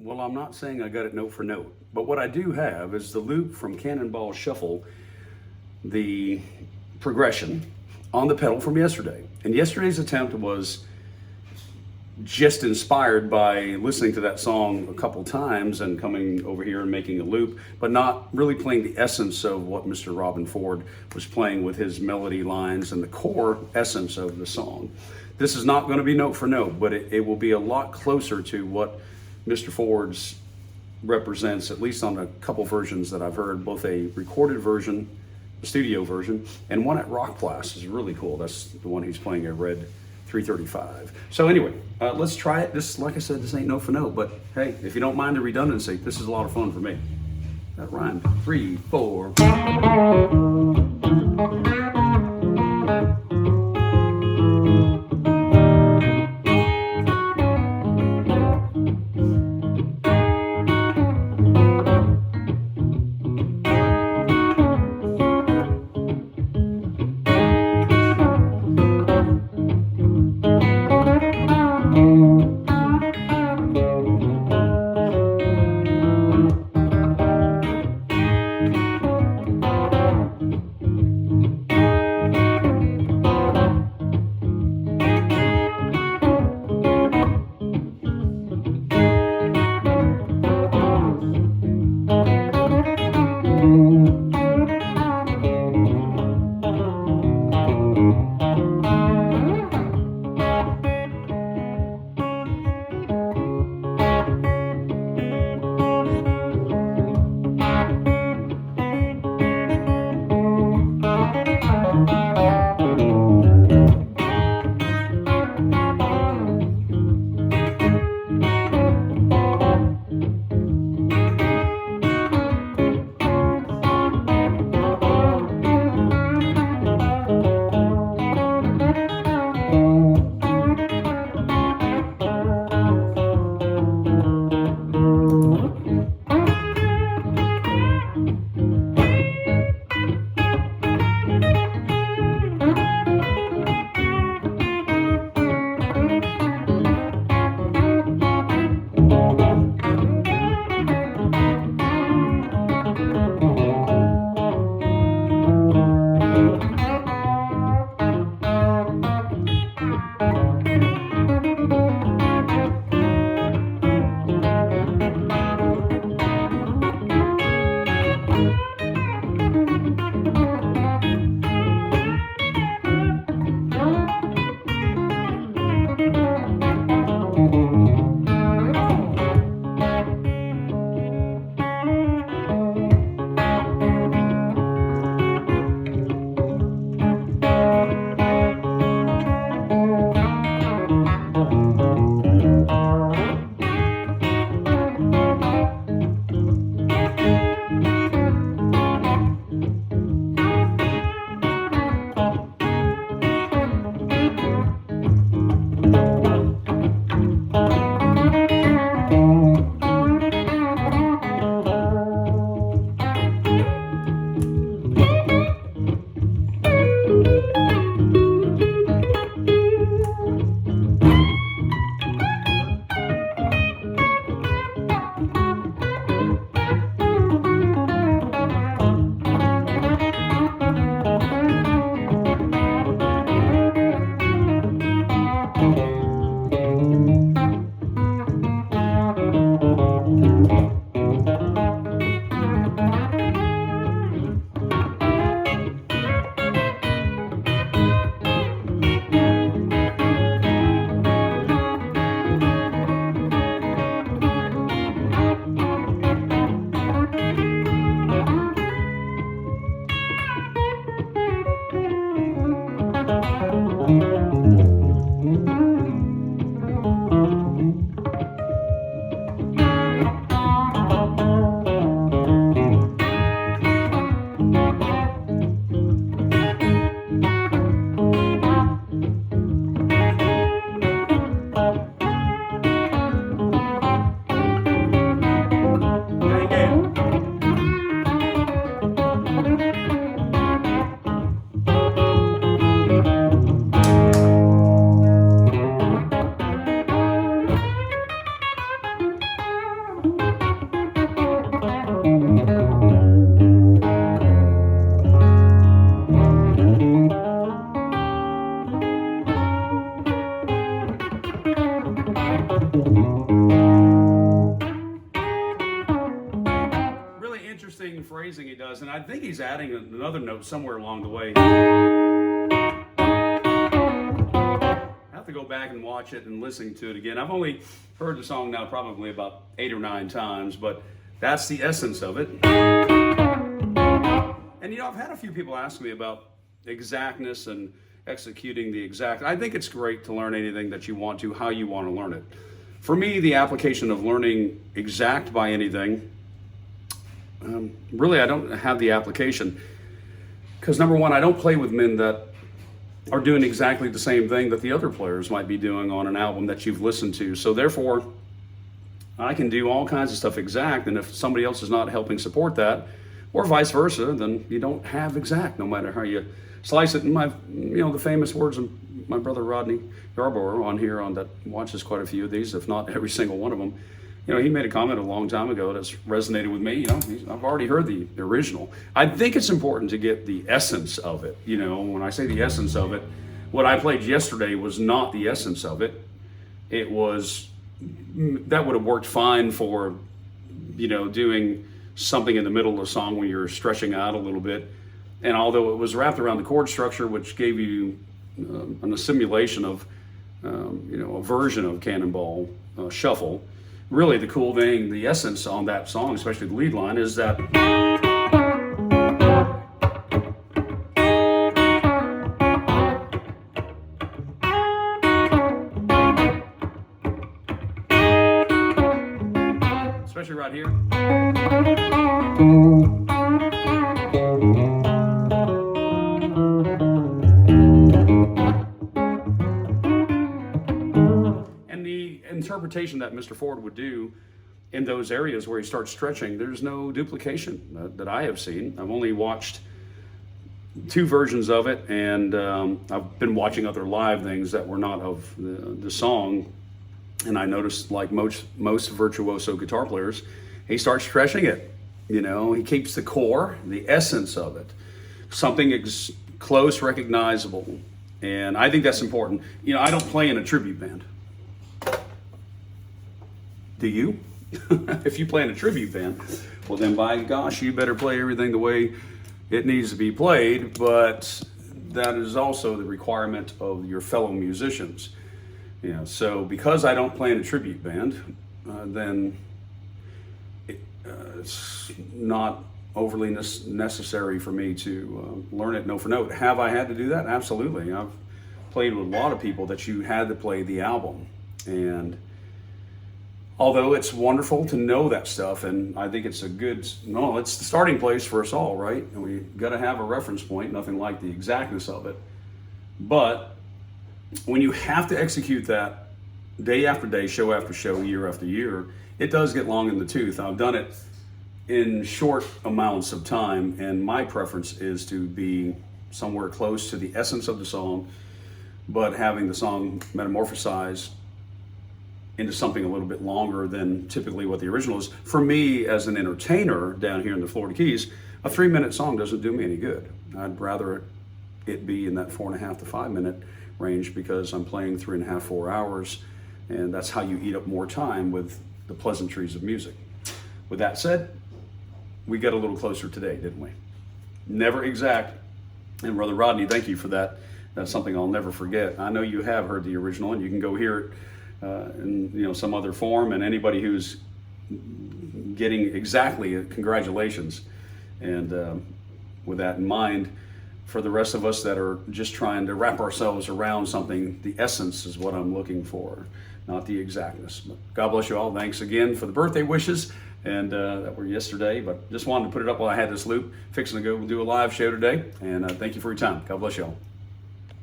Well, I'm not saying I got it note for note, but what I do have is the loop from Cannonball Shuffle, the progression on the pedal from yesterday. And yesterday's attempt was just inspired by listening to that song a couple times and coming over here and making a loop, but not really playing the essence of what Mr. Robin Ford was playing with his melody lines and the core essence of the song. This is not going to be note for note, but it will be a lot closer to what Mr. Ford's represents, at least on a couple versions that I've heard, both a recorded version, a studio version, and one at Rock Blast is really cool. That's the one he's playing a red 335. So anyway, let's try it. This, like I said, this ain't note for note, but hey, if you don't mind the redundancy, this is a lot of fun for me. That rhymed. 3, 4. phrasing he does, and I think he's adding another note somewhere along the way. I have to go back and watch it and listen to it again. I've only heard the song now probably about 8 or 9 times, but that's the essence of it. And you know, I've had a few people ask me about exactness and executing the exact. I think it's great to learn anything that you want to, how you want to learn it. For me, the application of learning exact by anything, really I don't have the application. Because number one, I don't play with men that are doing exactly the same thing that the other players might be doing on an album that you've listened to. So therefore, I can do all kinds of stuff exact, and if somebody else is not helping support that, or vice versa, then you don't have exact, no matter how you slice it. And the famous words of my brother Rodney Yarborough on here, that watches quite a few of these, if not every single one of them. He made a comment a long time ago that's resonated with me. I've already heard the original. I think it's important to get the essence of it. When I say the essence of it, what I played yesterday was not the essence of it. That would have worked fine for, doing something in the middle of the song when you're stretching out a little bit. And although it was wrapped around the chord structure, which gave you an assimilation of, a version of Cannonball Shuffle, really the cool thing, the essence on that song, especially the lead line, is that especially right here. And the interpretation that Mr. Ford would do in those areas where he starts stretching, there's no duplication that I have seen. I've only watched 2 versions of it, and I've been watching other live things that were not of the song. And I noticed, like most virtuoso guitar players, he starts stretching it. He keeps the core, the essence of it, something close, recognizable. And I think that's important. I don't play in a tribute band. Do you? If you play in a tribute band, well then by gosh, you better play everything the way it needs to be played. But that is also the requirement of your fellow musicians. So because I don't play in a tribute band, then it's not overly necessary for me to learn it note for note. Have I had to do that? Absolutely. I've played with a lot of people that you had to play the album. And although it's wonderful to know that stuff, and I think it's it's the starting place for us all, right? And we got to have a reference point, nothing like the exactness of it. But when you have to execute that day after day, show after show, year after year, it does get long in the tooth. I've done it in short amounts of time, and my preference is to be somewhere close to the essence of the song, but having the song metamorphosize into something a little bit longer than typically what the original is. For me, as an entertainer down here in the Florida Keys, a 3-minute song doesn't do me any good. I'd rather it be in that 4.5 to 5 minute range, because I'm playing 3.5, 4 hours, and that's how you eat up more time with the pleasantries of music. With that said, we got a little closer today, didn't we? Never exact. And Brother Rodney, thank you for that. That's something I'll never forget. I know you have heard the original, and you can go hear it in some other form. And anybody who's getting exactly, congratulations. And with that in mind, for the rest of us that are just trying to wrap ourselves around something, the essence is what I'm looking for, not the exactness. But God bless you all. Thanks again for the birthday wishes, and that were yesterday, but just wanted to put it up while I had this loop. Fixing to go do a live show today, and thank you for your time. God bless you all.